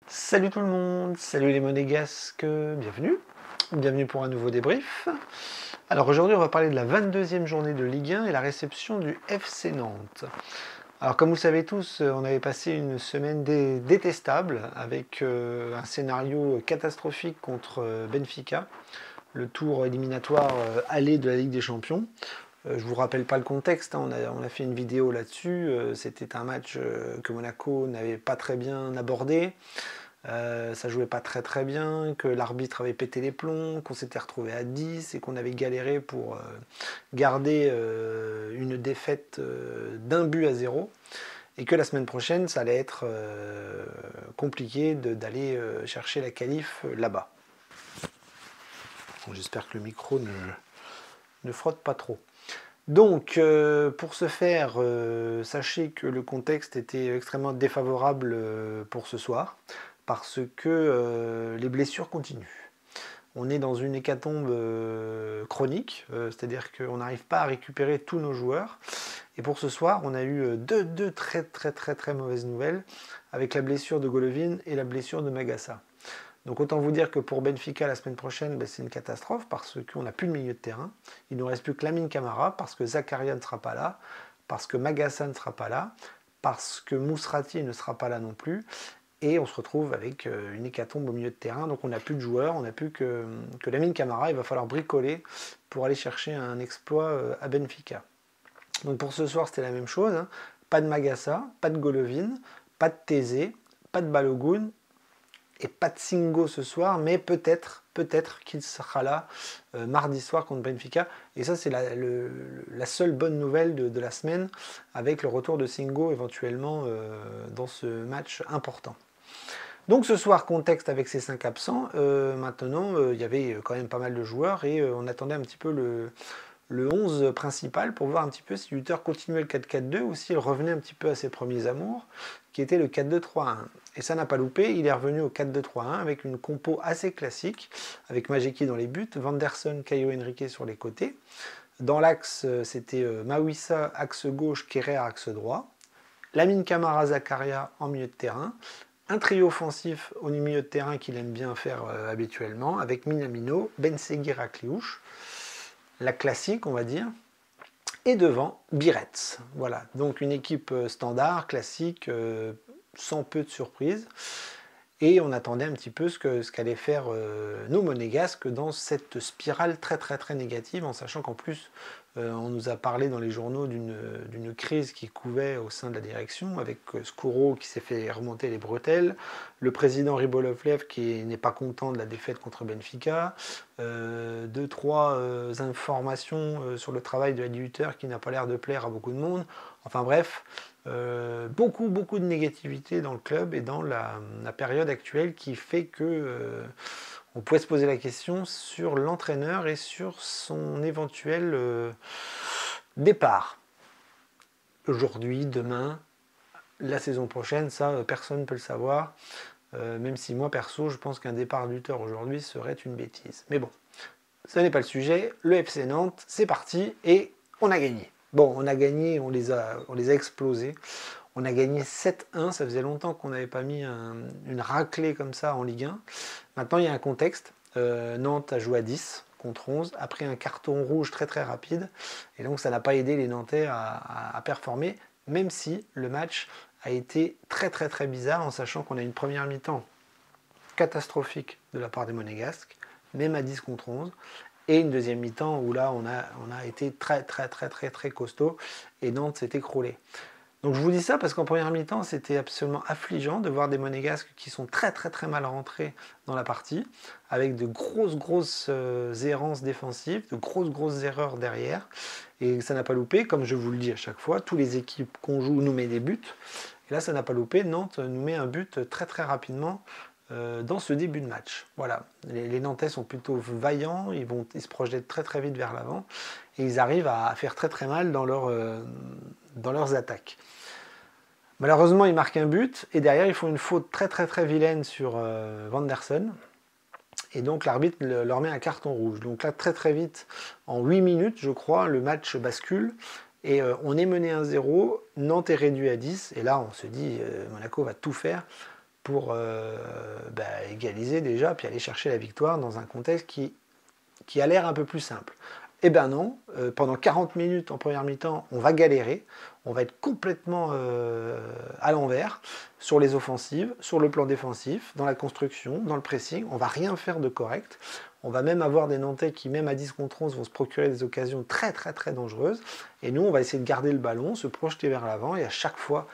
Salut tout le monde, salut les monégasques, bienvenue pour un nouveau débrief. Alors aujourd'hui on va parler de la 22e journée de Ligue 1 et la réception du FC Nantes. Alors comme vous le savez tous, on avait passé une semaine détestable avec un scénario catastrophique contre Benfica, le tour éliminatoire aller de la Ligue des Champions. Je ne vous rappelle pas le contexte, hein, on a fait une vidéo là-dessus, c'était un match que Monaco n'avait pas très bien abordé. Ça jouait pas très bien, que l'arbitre avait pété les plombs, qu'on s'était retrouvé à 10 et qu'on avait galéré pour garder une défaite d'1 but à 0 et que la semaine prochaine ça allait être compliqué d'aller chercher la qualif là-bas. Bon, j'espère que le micro ne frotte pas trop. Donc, pour ce faire, sachez que le contexte était extrêmement défavorable pour ce soir, parce que les blessures continuent. On est dans une hécatombe chronique, c'est-à-dire qu'on n'arrive pas à récupérer tous nos joueurs. Et pour ce soir, on a eu deux très mauvaises nouvelles, avec la blessure de Golovin et la blessure de Magassa. Donc autant vous dire que pour Benfica la semaine prochaine, c'est une catastrophe parce qu'on n'a plus de milieu de terrain. Il ne nous reste plus que Lamine Camara parce que Zakaria ne sera pas là, parce que Magassa ne sera pas là, parce que Mousrati ne sera pas là non plus. Et on se retrouve avec une hécatombe au milieu de terrain. Donc on n'a plus de joueurs, on n'a plus que Lamine Camara. Il va falloir bricoler pour aller chercher un exploit à Benfica. Donc pour ce soir, c'était la même chose. Hein. Pas de Magassa, pas de Golovin, pas de Thésée, pas de Balogun et pas de Singo ce soir, mais peut-être qu'il sera là mardi soir contre Benfica. Et ça, c'est la seule bonne nouvelle de la semaine, avec le retour de Singo éventuellement dans ce match important. Donc ce soir, contexte avec ces 5 absents. Maintenant, il y avait quand même pas mal de joueurs et on attendait un petit peu le 11 principal pour voir un petit peu si Luther continuait le 4-4-2 ou s'il revenait un petit peu à ses premiers amours, qui était le 4-2-3-1. Et ça n'a pas loupé, il est revenu au 4-2-3-1 avec une compo assez classique, avec Majeki dans les buts, Vanderson, Caio Henrique sur les côtés. Dans l'axe, c'était Mawissa, axe gauche, Kerrer, axe droit. Lamine Camara, Zakaria en milieu de terrain. Un trio offensif au milieu de terrain qu'il aime bien faire habituellement, avec Minamino, Ben Seguir à Cliouche. La classique, on va dire. Et devant, Biretz. Voilà, donc une équipe standard, classique, sans peu de surprises. Et on attendait un petit peu ce qu'allaient faire nos monégasques dans cette spirale très négative, en sachant qu'en plus, on nous a parlé dans les journaux d'une crise qui couvait au sein de la direction, avec Skouro qui s'est fait remonter les bretelles, le président Ribolovlev qui n'est pas content de la défaite contre Benfica, deux, trois informations sur le travail de Adi Hutter qui n'a pas l'air de plaire à beaucoup de monde. Enfin bref, beaucoup de négativité dans le club et dans la période actuelle qui fait que on pouvait se poser la question sur l'entraîneur et sur son éventuel départ. Aujourd'hui, demain, la saison prochaine, ça personne ne peut le savoir. Même si moi perso, je pense qu'un départ lutteur aujourd'hui serait une bêtise. Mais bon, ce n'est pas le sujet. Le FC Nantes, c'est parti et on a gagné. Bon, on a gagné, on les a explosés. On a gagné 7-1, ça faisait longtemps qu'on n'avait pas mis une raclée comme ça en Ligue 1. Maintenant, il y a un contexte. Nantes a joué à 10 contre 11, a pris un carton rouge très rapide. Et donc, ça n'a pas aidé les Nantais à performer, même si le match a été très bizarre, en sachant qu'on a une première mi-temps catastrophique de la part des Monégasques, même à 10 contre 11. Et une deuxième mi-temps où là, on a été très costaud et Nantes s'est écroulé. Donc je vous dis ça parce qu'en première mi-temps, c'était absolument affligeant de voir des Monégasques qui sont très mal rentrés dans la partie, avec de grosses errances défensives, de grosses erreurs derrière. Et ça n'a pas loupé, comme je vous le dis à chaque fois, toutes les équipes qu'on joue nous mettent des buts. Et là, ça n'a pas loupé, Nantes nous met un but très rapidement dans ce début de match. Voilà, les Nantais sont plutôt vaillants, ils se projettent très vite vers l'avant, et ils arrivent à faire très mal dans leurs attaques. Malheureusement, ils marquent un but et derrière, ils font une faute très vilaine sur Vanderson. Et donc, l'arbitre leur met un carton rouge. Donc là, très vite, en 8 minutes, je crois, le match bascule. Et on est mené 1-0, Nantes est réduit à 10. Et là, on se dit, Monaco va tout faire pour égaliser déjà, puis aller chercher la victoire dans un contexte qui a l'air un peu plus simple. Eh bien non, pendant 40 minutes en première mi-temps, on va galérer, on va être complètement à l'envers sur les offensives, sur le plan défensif, dans la construction, dans le pressing, on va rien faire de correct. On va même avoir des Nantais qui, même à 10 contre 11, vont se procurer des occasions très très très dangereuses. Et nous, on va essayer de garder le ballon, se projeter vers l'avant, et à chaque fois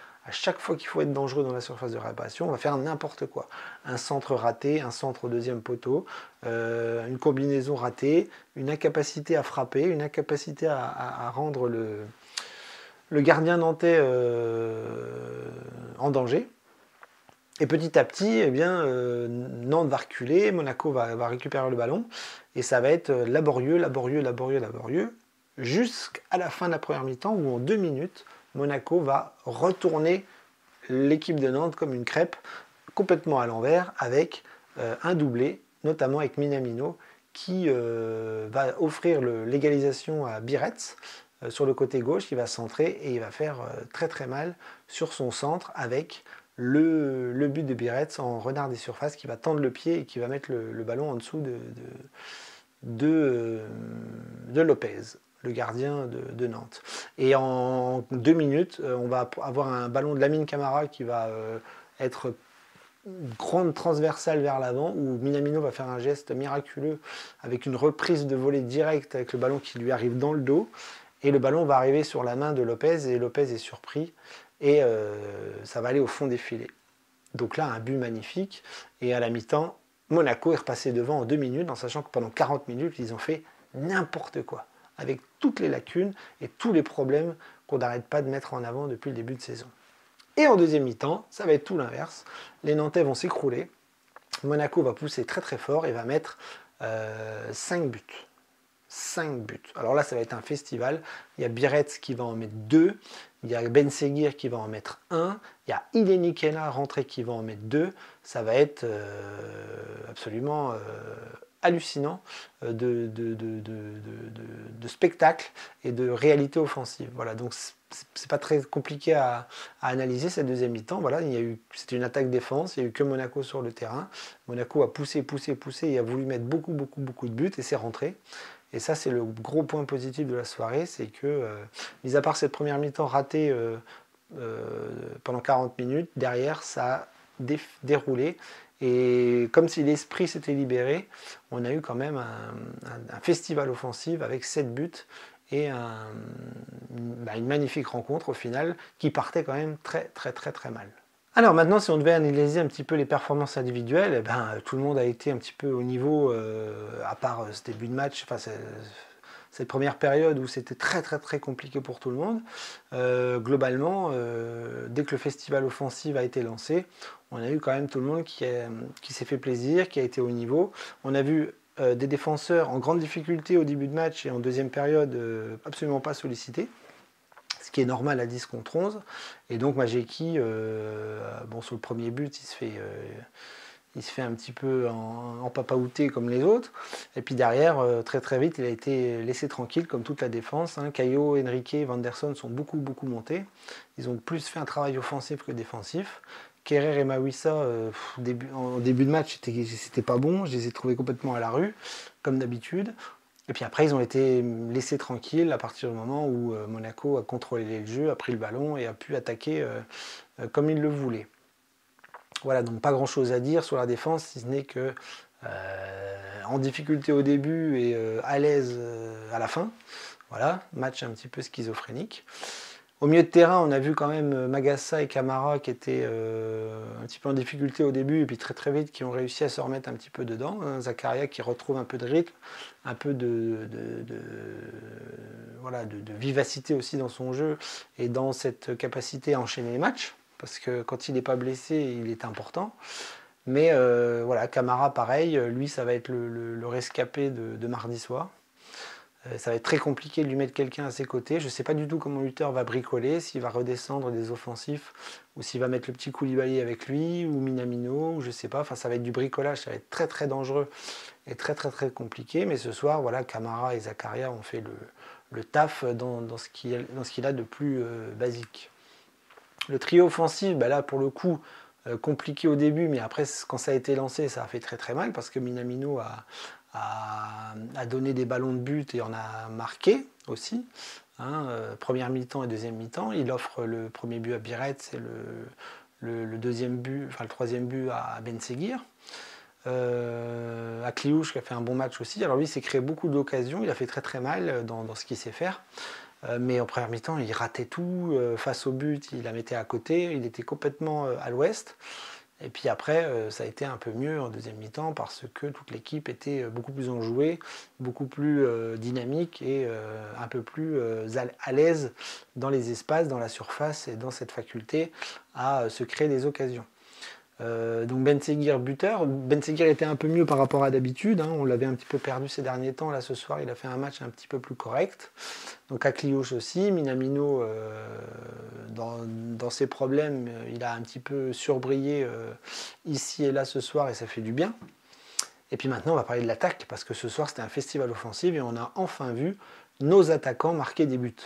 qu'il faut être dangereux dans la surface de réparation, on va faire n'importe quoi. Un centre raté, un centre au deuxième poteau, une combinaison ratée, une incapacité à frapper, une incapacité à rendre le gardien nantais en danger. Et petit à petit, eh bien, Nantes va reculer, Monaco va récupérer le ballon, et ça va être laborieux, jusqu'à la fin de la première mi-temps, où en 2 minutes, Monaco va retourner l'équipe de Nantes comme une crêpe, complètement à l'envers, avec un doublé, notamment avec Minamino, qui va offrir l'égalisation à Biretz sur le côté gauche, qui va centrer, et il va faire très très mal sur son centre, avec le but de Biretz en renard des surfaces, qui va tendre le pied et qui va mettre le ballon en dessous de Lopez, le gardien de Nantes. Et en 2 minutes, on va avoir un ballon de Lamine Camara qui va être grande transversale vers l'avant, où Minamino va faire un geste miraculeux avec une reprise de volée directe avec le ballon qui lui arrive dans le dos, et le ballon va arriver sur la main de Lopez, et Lopez est surpris, et ça va aller au fond des filets. Donc là, un but magnifique, et à la mi-temps, Monaco est repassé devant en 2 minutes, en sachant que pendant 40 minutes, ils ont fait n'importe quoi, avec toutes les lacunes et tous les problèmes qu'on n'arrête pas de mettre en avant depuis le début de saison. Et en deuxième mi-temps, ça va être tout l'inverse. Les Nantais vont s'écrouler, Monaco va pousser très très fort et va mettre 5 buts. 5 buts. Alors là, ça va être un festival. Il y a Biretz qui va en mettre 2, il y a Ben Seguir qui va en mettre 1, il y a Ileni Kena rentré qui va en mettre 2. Ça va être absolument hallucinant de spectacle et de réalité offensive. Voilà, donc c'est pas très compliqué à analyser cette deuxième mi-temps. Voilà, c'était une attaque-défense, il n'y a eu que Monaco sur le terrain. Monaco a poussé et a voulu mettre beaucoup de buts, et c'est rentré. Et ça, c'est le gros point positif de la soirée, c'est que, mis à part cette première mi-temps ratée pendant 40 minutes, derrière, ça a déroulé. Et comme si l'esprit s'était libéré, on a eu quand même un festival offensif avec 7 buts et une magnifique rencontre au final, qui partait quand même très mal. Alors maintenant, si on devait analyser un petit peu les performances individuelles, eh ben, tout le monde a été un petit peu au niveau, à part ce début de match, enfin cette première période où c'était très compliqué pour tout le monde. Globalement, dès que le festival offensif a été lancé, on a eu quand même tout le monde qui s'est fait plaisir, qui a été au niveau. On a vu des défenseurs en grande difficulté au début de match et en deuxième période absolument pas sollicités, ce qui est normal à 10 contre 11. Et donc Majeki, sur le premier but, il se fait un petit peu en papaouté comme les autres. Et puis derrière, très vite, il a été laissé tranquille comme toute la défense. Caio, Henrique, Vanderson sont beaucoup montés. Ils ont plus fait un travail offensif que défensif. Kerrer et Mawissa, en début de match, c'était pas bon. Je les ai trouvés complètement à la rue, comme d'habitude. Et puis après, ils ont été laissés tranquilles à partir du moment où Monaco a contrôlé le jeu, a pris le ballon et a pu attaquer comme il le voulait. Voilà, donc pas grand chose à dire sur la défense, si ce n'est que en difficulté au début et à l'aise à la fin. Voilà, match un petit peu schizophrénique. Au milieu de terrain, on a vu quand même Magassa et Camara qui étaient un petit peu en difficulté au début et puis très vite qui ont réussi à se remettre un petit peu dedans. Zakaria qui retrouve un peu de rythme, un peu de vivacité aussi dans son jeu et dans cette capacité à enchaîner les matchs, parce que quand il n'est pas blessé, il est important. Mais voilà, Camara pareil, lui ça va être le rescapé de mardi soir. Ça va être très compliqué de lui mettre quelqu'un à ses côtés. Je ne sais pas du tout comment Luther va bricoler, s'il va redescendre des offensifs, ou s'il va mettre le petit Koulibaly avec lui, ou Minamino, ou je ne sais pas. Enfin, ça va être du bricolage, ça va être très dangereux et très compliqué. Mais ce soir, voilà, Camara et Zakaria ont fait le taf dans ce qu'il a de plus basique. Le trio offensif, là pour le coup, compliqué au début, mais après, quand ça a été lancé, ça a fait très très mal parce que Minamino a donné des ballons de but et en a marqué aussi. Hein, première mi-temps et deuxième mi-temps. Il offre le premier but à Biret et le deuxième but, enfin le troisième but à Ben Seguir. Akliouche qui a fait un bon match aussi. Alors lui, il s'est créé beaucoup d'occasions. Il a fait très très mal dans ce qu'il sait faire. Mais en première mi-temps, il ratait tout. Face au but, il la mettait à côté. Il était complètement à l'ouest. Et puis après, ça a été un peu mieux en deuxième mi-temps parce que toute l'équipe était beaucoup plus enjouée, beaucoup plus dynamique et un peu plus à l'aise dans les espaces, dans la surface et dans cette faculté à se créer des occasions. Donc Ben Seguir buteur. Ben Seguir était un peu mieux par rapport à d'habitude. Hein. On l'avait un petit peu perdu ces derniers temps. Là ce soir, il a fait un match un petit peu plus correct. Donc Akliouche aussi. Minamino, dans ses problèmes, il a un petit peu surbrillé ici et là ce soir et ça fait du bien. Et puis maintenant, on va parler de l'attaque parce que ce soir, c'était un festival offensif et on a enfin vu nos attaquants marquer des buts.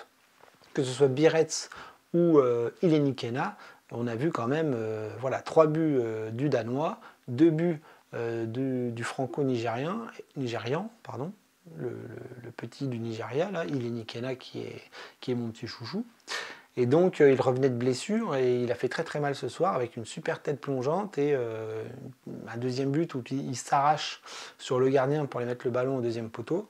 Que ce soit Birets ou Ileni Kena, on a vu quand même voilà, 3 buts du Danois, 2 buts du Franco-Nigérian, pardon, le petit du Nigeria, là, Ileni Kena qui est mon petit chouchou. Et donc il revenait de blessure et il a fait très très mal ce soir avec une super tête plongeante et un deuxième but où il s'arrache sur le gardien pour aller mettre le ballon au deuxième poteau.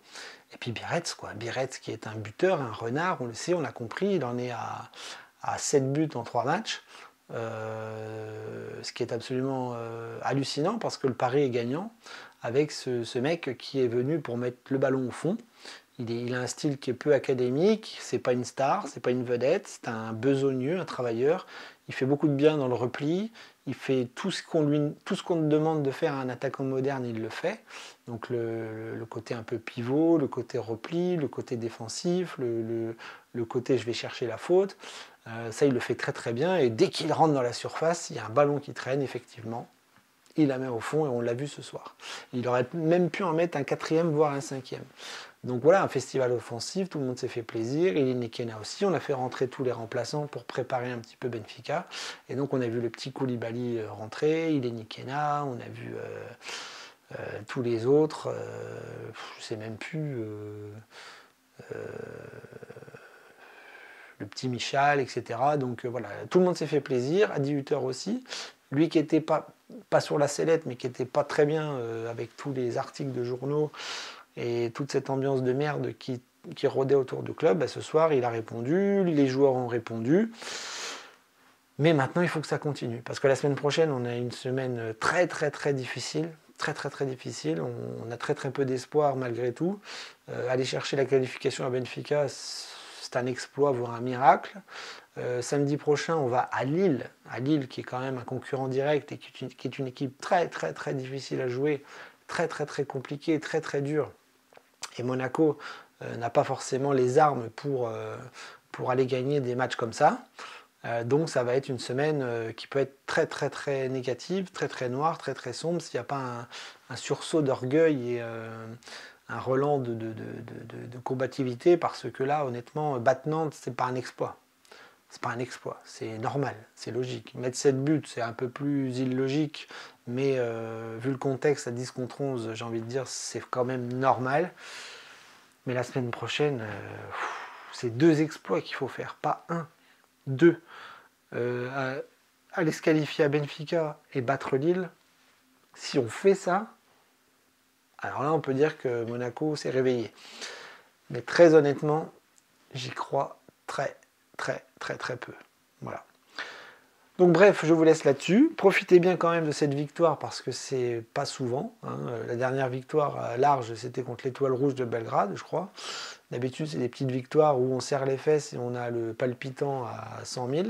Et puis Birets, quoi. Birets qui est un buteur, un renard, on le sait, on a compris, il en est à 7 buts en 3 matchs. Ce qui est absolument hallucinant parce que le pari est gagnant avec ce mec qui est venu pour mettre le ballon au fond. Il a un style qui est peu académique, c'est pas une star, c'est pas une vedette, c'est un besogneux, un travailleur. Il fait beaucoup de bien dans le repli, il fait tout ce qu'on demande de faire à un attaquant moderne, il le fait. Donc le côté un peu pivot, le côté repli, le côté défensif, le côté je vais chercher la faute. Ça, il le fait très très bien et dès qu'il rentre dans la surface, il y a un ballon qui traîne, effectivement. Il la met au fond et on l'a vu ce soir. Il aurait même pu en mettre un 4e, voire un 5e. Donc voilà, un festival offensif, tout le monde s'est fait plaisir. Ileni Kena aussi, on a fait rentrer tous les remplaçants pour préparer un petit peu Benfica. Et donc on a vu le petit Koulibaly rentrer, Ileni Kena, on a vu tous les autres, je sais même plus, le petit Michal, etc. Donc voilà, tout le monde s'est fait plaisir, à 18h aussi. Lui qui n'était pas sur la sellette, mais qui n'était pas très bien avec tous les articles de journaux et toute cette ambiance de merde qui rôdait autour du club, bah, ce soir il a répondu, les joueurs ont répondu. Mais maintenant il faut que ça continue. Parce que la semaine prochaine, on a une semaine très très très difficile. Très très très difficile. On a très très peu d'espoir malgré tout. Aller chercher la qualification à Benfica, c'est un exploit, voire un miracle. Samedi prochain, on va à Lille qui est quand même un concurrent direct et qui est une équipe très très très difficile à jouer, très très très compliquée, très très dure. Et Monaco n'a pas forcément les armes pour aller gagner des matchs comme ça. Donc ça va être une semaine qui peut être très très très négative, très très noire, très très sombre, s'il n'y a pas un sursaut d'orgueil et un relent de combativité, parce que là, honnêtement, battre Nantes, c'est pas un exploit. C'est pas un exploit, c'est normal, c'est logique. Mettre 7 buts, c'est un peu plus illogique, mais vu le contexte à 10 contre 11, j'ai envie de dire, c'est quand même normal. Mais la semaine prochaine, c'est 2 exploits qu'il faut faire, pas 1, 2. Aller se qualifier à Benfica et battre Lille, si on fait ça, alors là on peut dire que Monaco s'est réveillé. Mais très honnêtement, j'y crois très très très très peu. Voilà. Donc bref, je vous laisse là-dessus. Profitez bien quand même de cette victoire parce que c'est pas souvent. Hein. La dernière victoire large, c'était contre l'Étoile Rouge de Belgrade, je crois. D'habitude, c'est des petites victoires où on serre les fesses et on a le palpitant à 100 000.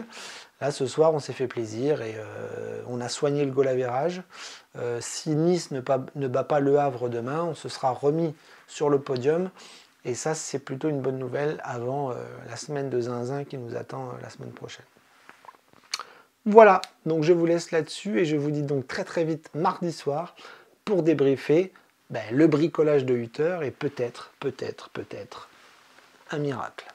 Là, ce soir, on s'est fait plaisir et on a soigné le goal average. Si Nice ne bat pas Le Havre demain, on se sera remis sur le podium. Et ça, c'est plutôt une bonne nouvelle avant la semaine de zinzin qui nous attend la semaine prochaine. Voilà, donc je vous laisse là-dessus et je vous dis donc très très vite mardi soir pour débriefer le bricolage de 8 heures et peut-être un miracle.